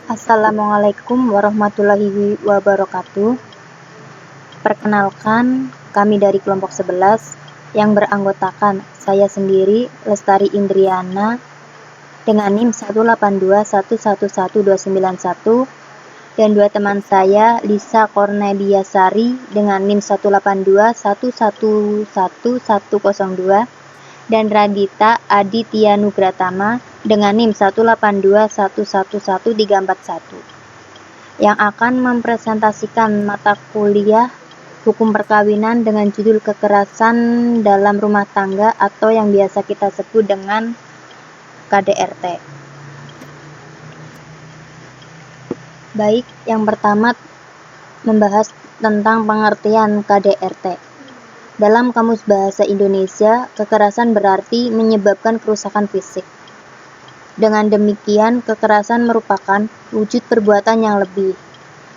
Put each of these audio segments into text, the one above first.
Assalamualaikum warahmatullahi wabarakatuh. Perkenalkan, kami dari kelompok 11 yang beranggotakan saya sendiri, Lestari Indriana, dengan NIM 182111291, dan dua teman saya, Lisa Corneliasari dengan NIM 182111102, dan Radita Aditya Nugratama dengan NIM 182111341, yang akan mempresentasikan mata kuliah Hukum Perkawinan dengan judul Kekerasan dalam Rumah Tangga atau yang biasa kita sebut dengan KDRT. Baik, yang pertama membahas tentang pengertian KDRT. Dalam Kamus Bahasa Indonesia, kekerasan berarti menyebabkan kerusakan fisik. Dengan demikian, kekerasan merupakan wujud perbuatan yang lebih.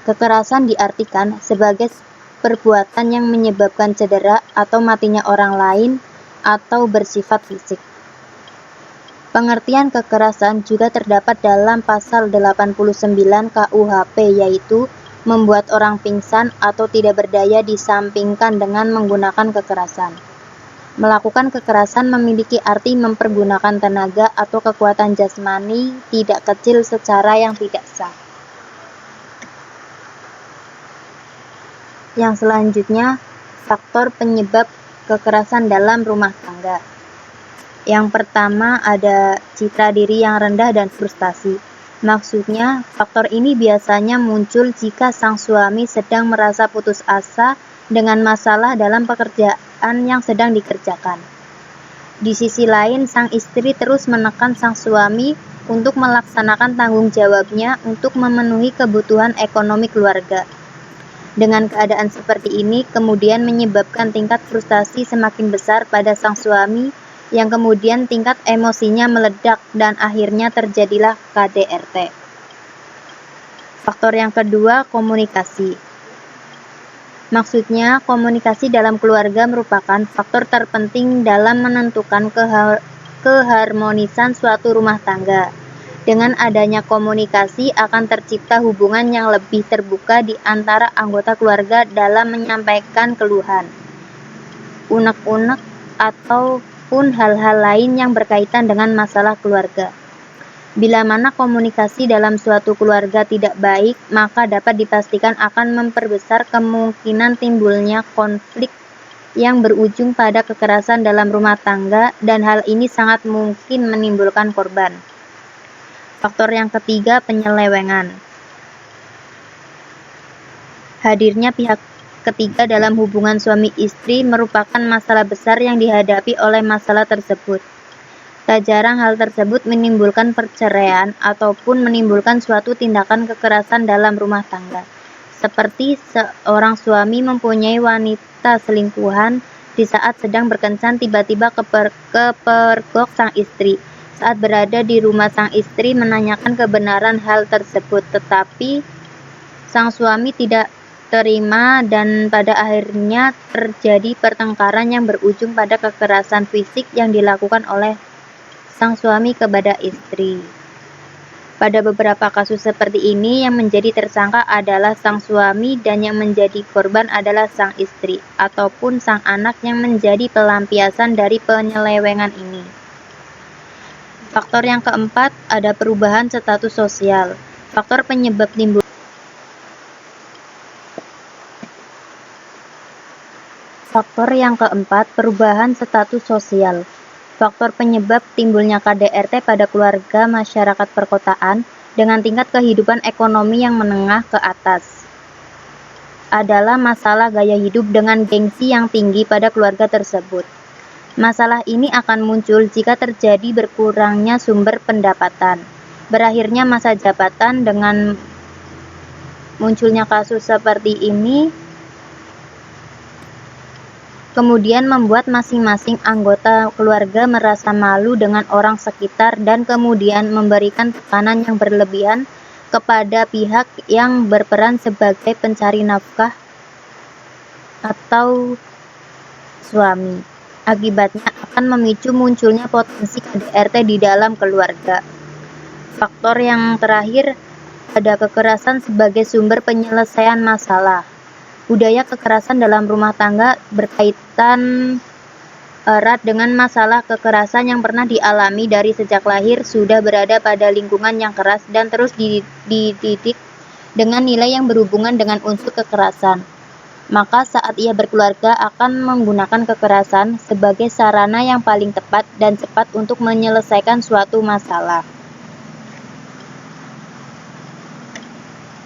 Kekerasan diartikan sebagai perbuatan yang menyebabkan cedera atau matinya orang lain atau bersifat fisik. Pengertian kekerasan juga terdapat dalam pasal 89 KUHP, yaitu membuat orang pingsan atau tidak berdaya disampingkan dengan menggunakan kekerasan. Melakukan kekerasan memiliki arti mempergunakan tenaga atau kekuatan jasmani tidak kecil secara yang tidak sah. Yang selanjutnya, faktor penyebab kekerasan dalam rumah tangga. Yang pertama ada citra diri yang rendah dan frustasi. Maksudnya, faktor ini biasanya muncul jika sang suami sedang merasa putus asa dengan masalah dalam pekerjaan yang sedang dikerjakan. Di sisi lain, sang istri terus menekan sang suami untuk melaksanakan tanggung jawabnya untuk memenuhi kebutuhan ekonomi keluarga. Dengan keadaan seperti ini, kemudian menyebabkan tingkat frustasi semakin besar pada sang suami, yang kemudian tingkat emosinya meledak dan akhirnya terjadilah KDRT. Faktor yang kedua, komunikasi. Maksudnya, komunikasi dalam keluarga merupakan faktor terpenting dalam menentukan keharmonisan suatu rumah tangga. Dengan adanya komunikasi akan tercipta hubungan yang lebih terbuka di antara anggota keluarga dalam menyampaikan keluhan, unek-unek, ataupun hal-hal lain yang berkaitan dengan masalah keluarga. Bila mana komunikasi dalam suatu keluarga tidak baik, maka dapat dipastikan akan memperbesar kemungkinan timbulnya konflik yang berujung pada kekerasan dalam rumah tangga, dan hal ini sangat mungkin menimbulkan korban. Faktor yang ketiga, penyelewengan. Hadirnya pihak ketiga dalam hubungan suami istri merupakan masalah besar yang dihadapi oleh masalah tersebut. Tak jarang hal tersebut menimbulkan perceraian ataupun menimbulkan suatu tindakan kekerasan dalam rumah tangga. Seperti seorang suami mempunyai wanita selingkuhan, di saat sedang berkencan tiba-tiba kepergok sang istri. Saat berada di rumah, sang istri menanyakan kebenaran hal tersebut, tetapi sang suami tidak terima dan pada akhirnya terjadi pertengkaran yang berujung pada kekerasan fisik yang dilakukan oleh sang suami kepada istri. Pada beberapa kasus seperti ini, yang menjadi tersangka adalah sang suami dan yang menjadi korban adalah sang istri ataupun sang anak yang menjadi pelampiasan dari penyelewengan ini. Faktor yang keempat ada perubahan status sosial. Faktor penyebab Faktor yang keempat, perubahan status sosial. Faktor penyebab timbulnya KDRT pada keluarga masyarakat perkotaan dengan tingkat kehidupan ekonomi yang menengah ke atas adalah masalah gaya hidup dengan gengsi yang tinggi pada keluarga tersebut. Masalah ini akan muncul jika terjadi berkurangnya sumber pendapatan, berakhirnya masa jabatan. Dengan munculnya kasus seperti ini, kemudian membuat masing-masing anggota keluarga merasa malu dengan orang sekitar dan kemudian memberikan tekanan yang berlebihan kepada pihak yang berperan sebagai pencari nafkah atau suami. Akibatnya akan memicu munculnya potensi KDRT di dalam keluarga. faktor yang terakhir, ada kekerasan sebagai sumber penyelesaian masalah. Budaya kekerasan dalam rumah tangga berkaitan erat dengan masalah kekerasan yang pernah dialami dari sejak lahir, sudah berada pada lingkungan yang keras dan terus dididik dengan nilai yang berhubungan dengan unsur kekerasan. Maka saat ia berkeluarga akan menggunakan kekerasan sebagai sarana yang paling tepat dan cepat untuk menyelesaikan suatu masalah.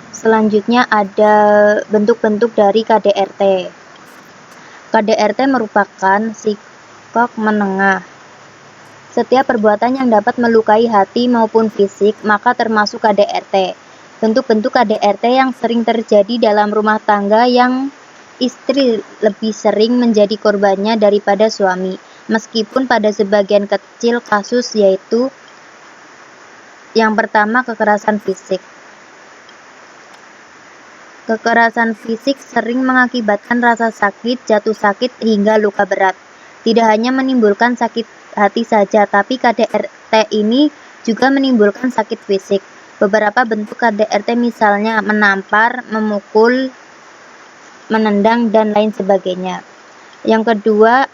Selanjutnya ada bentuk-bentuk dari KDRT. KDRT merupakan sikap menengah. Setiap perbuatan yang dapat melukai hati maupun fisik, maka termasuk KDRT. Bentuk-bentuk KDRT yang sering terjadi dalam rumah tangga yang istri lebih sering menjadi korbannya daripada suami, meskipun pada sebagian kecil kasus, yaitu yang pertama, kekerasan fisik. Kekerasan fisik sering mengakibatkan rasa sakit, jatuh sakit, hingga luka berat. Tidak hanya menimbulkan sakit hati saja, tapi KDRT ini juga menimbulkan sakit fisik. Beberapa bentuk KDRT misalnya menampar, memukul, menendang, dan lain sebagainya. Yang kedua,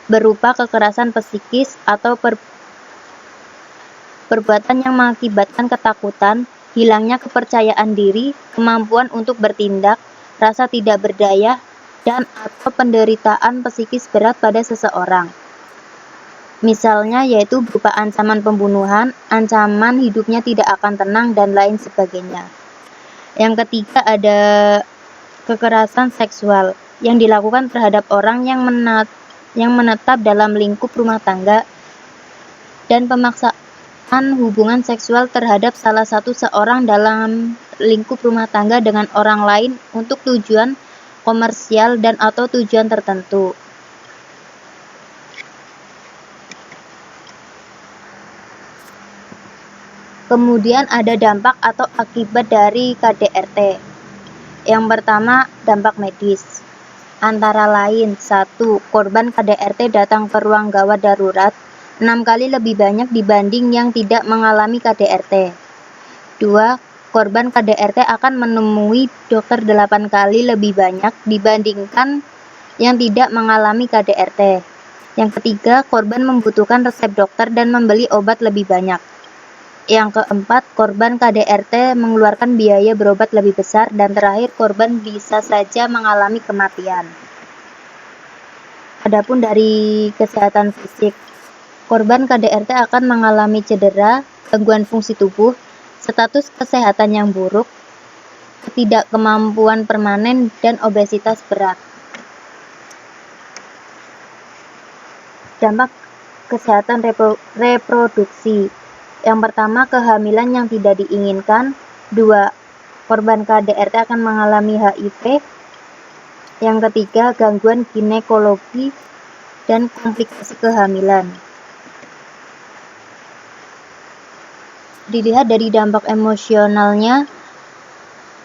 berupa kekerasan psikis atau perbuatan yang mengakibatkan ketakutan, hilangnya kepercayaan diri, kemampuan untuk bertindak, rasa tidak berdaya, dan atau penderitaan psikis berat pada seseorang. Misalnya yaitu berupa ancaman pembunuhan, ancaman hidupnya tidak akan tenang, dan lain sebagainya. Yang ketiga ada kekerasan seksual yang dilakukan terhadap orang yang menetap dalam lingkup rumah tangga dan pemaksaan hubungan seksual terhadap salah satu seorang dalam lingkup rumah tangga dengan orang lain untuk tujuan komersial dan atau tujuan tertentu. Kemudian ada dampak atau akibat dari KDRT. Yang pertama, dampak medis. Antara lain, 1. Korban KDRT datang ke ruang gawat darurat 6 kali lebih banyak dibanding yang tidak mengalami KDRT. 2. Korban KDRT akan menemui dokter 8 kali lebih banyak dibandingkan yang tidak mengalami KDRT. Yang ketiga, korban membutuhkan resep dokter dan membeli obat lebih banyak. Yang keempat, korban KDRT mengeluarkan biaya berobat lebih besar. Dan terakhir, korban bisa saja mengalami kematian. Adapun dari kesehatan fisik, korban KDRT akan mengalami cedera, gangguan fungsi tubuh, status kesehatan yang buruk, ketidakmampuan permanen, dan obesitas berat. Dampak kesehatan reproduksi. Yang pertama, kehamilan yang tidak diinginkan. 2. Korban KDRT akan mengalami HIV. Yang ketiga, gangguan ginekologi dan komplikasi kehamilan. Dilihat dari dampak emosionalnya,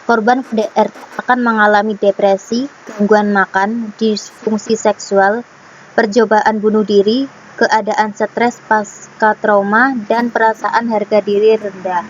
korban KDRT akan mengalami depresi, gangguan makan, disfungsi seksual, percobaan bunuh diri, keadaan stres pasca trauma, dan perasaan harga diri rendah.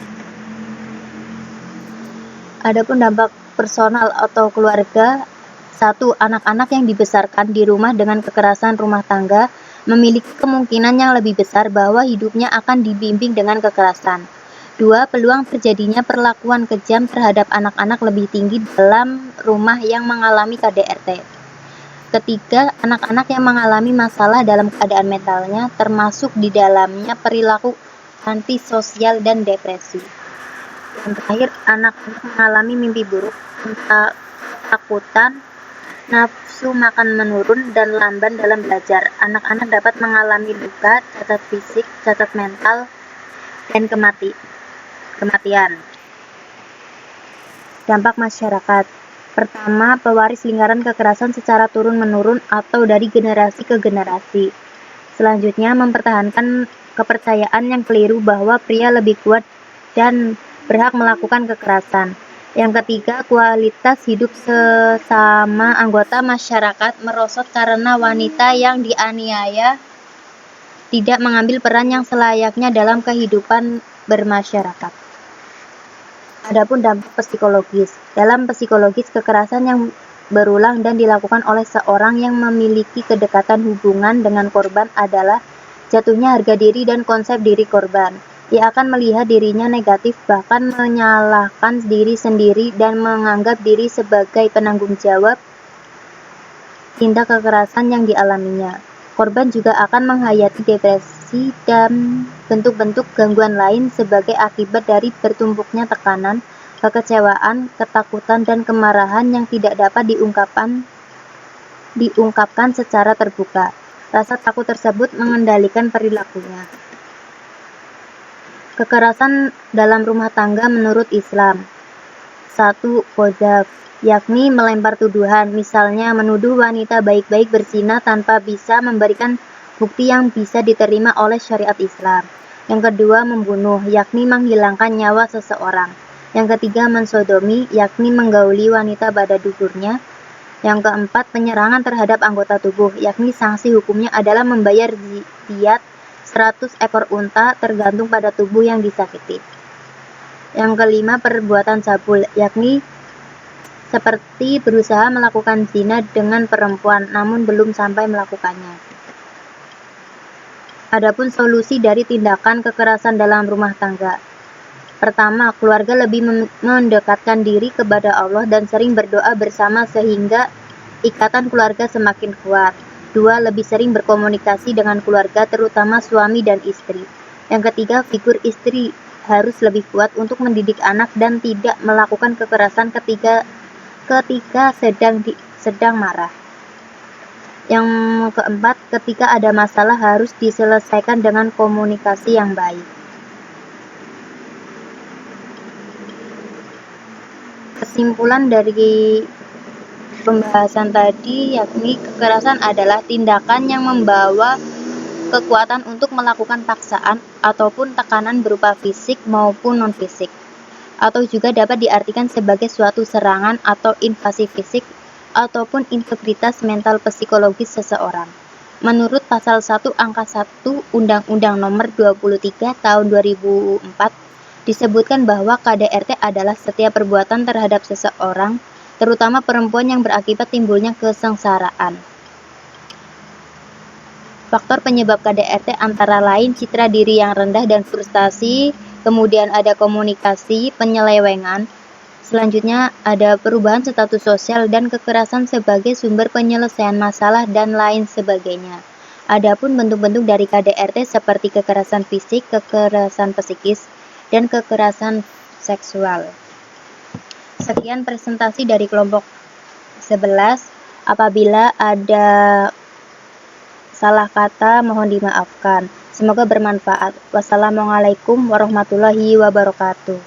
Adapun dampak personal atau keluarga, 1. Anak-anak yang dibesarkan di rumah dengan kekerasan rumah tangga memiliki kemungkinan yang lebih besar bahwa hidupnya akan dibimbing dengan kekerasan. 2. Peluang terjadinya perlakuan kejam terhadap anak-anak lebih tinggi dalam rumah yang mengalami KDRT. Ketiga, anak-anak yang mengalami masalah dalam keadaan mentalnya, termasuk di dalamnya perilaku antisosial dan depresi. Yang terakhir, anak-anak mengalami mimpi buruk, ketakutan, nafsu makan menurun, dan lamban dalam belajar. Anak-anak dapat mengalami luka, cacat fisik, cacat mental, dan kematian. Dampak masyarakat. Pertama, pewaris lingkaran kekerasan secara turun-menurun atau dari generasi ke generasi. Selanjutnya, mempertahankan kepercayaan yang keliru bahwa pria lebih kuat dan berhak melakukan kekerasan. Yang ketiga, kualitas hidup sesama anggota masyarakat merosot karena wanita yang dianiaya tidak mengambil peran yang selayaknya dalam kehidupan bermasyarakat. Adapun dampak psikologis. Dalam psikologis, kekerasan yang berulang dan dilakukan oleh seorang yang memiliki kedekatan hubungan dengan korban adalah jatuhnya harga diri dan konsep diri korban. Ia akan melihat dirinya negatif, bahkan menyalahkan diri sendiri dan menganggap diri sebagai penanggung jawab tindak kekerasan yang dialaminya. Korban juga akan menghayati depresi dan bentuk-bentuk gangguan lain sebagai akibat dari bertumpuknya tekanan, kekecewaan, ketakutan, dan kemarahan yang tidak dapat diungkapkan secara terbuka. Rasa takut tersebut mengendalikan perilakunya. Kekerasan dalam rumah tangga menurut Islam. 1. Qadzaf, yakni melempar tuduhan, misalnya menuduh wanita baik-baik berzina tanpa bisa memberikan bukti yang bisa diterima oleh syariat Islam. Yang kedua, membunuh, yakni menghilangkan nyawa seseorang. Yang ketiga, mensodomi, yakni menggauli wanita pada duburnya. Yang keempat, penyerangan terhadap anggota tubuh, yakni sanksi hukumnya adalah membayar diat 100 ekor unta tergantung pada tubuh yang disakiti. Yang kelima, perbuatan cabul, yakni seperti berusaha melakukan zina dengan perempuan namun belum sampai melakukannya. Adapun solusi dari tindakan kekerasan dalam rumah tangga. Pertama, keluarga lebih mendekatkan diri kepada Allah dan sering berdoa bersama sehingga ikatan keluarga semakin kuat. 2. Lebih sering berkomunikasi dengan keluarga, terutama suami dan istri. Yang ketiga, figur istri harus lebih kuat untuk mendidik anak dan tidak melakukan kekerasan ketika sedang marah. Yang keempat, ketika ada masalah harus diselesaikan dengan komunikasi yang baik. Kesimpulan dari pembahasan tadi yakni kekerasan adalah tindakan yang membawa kekuatan untuk melakukan paksaan ataupun tekanan berupa fisik maupun non-fisik, atau juga dapat diartikan sebagai suatu serangan atau invasi fisik ataupun integritas mental psikologis seseorang. Menurut pasal 1 angka 1 Undang-Undang Nomor 23 Tahun 2004 disebutkan bahwa KDRT adalah setiap perbuatan terhadap seseorang, terutama perempuan yang berakibat timbulnya kesengsaraan. Faktor penyebab KDRT antara lain citra diri yang rendah dan frustasi, kemudian ada komunikasi, penyelewengan, selanjutnya ada perubahan status sosial dan kekerasan sebagai sumber penyelesaian masalah dan lain sebagainya. Adapun bentuk-bentuk dari KDRT seperti kekerasan fisik, kekerasan psikis, dan kekerasan seksual. Sekian presentasi dari kelompok 11. Apabila ada salah kata mohon dimaafkan. Semoga bermanfaat. Wassalamualaikum warahmatullahi wabarakatuh.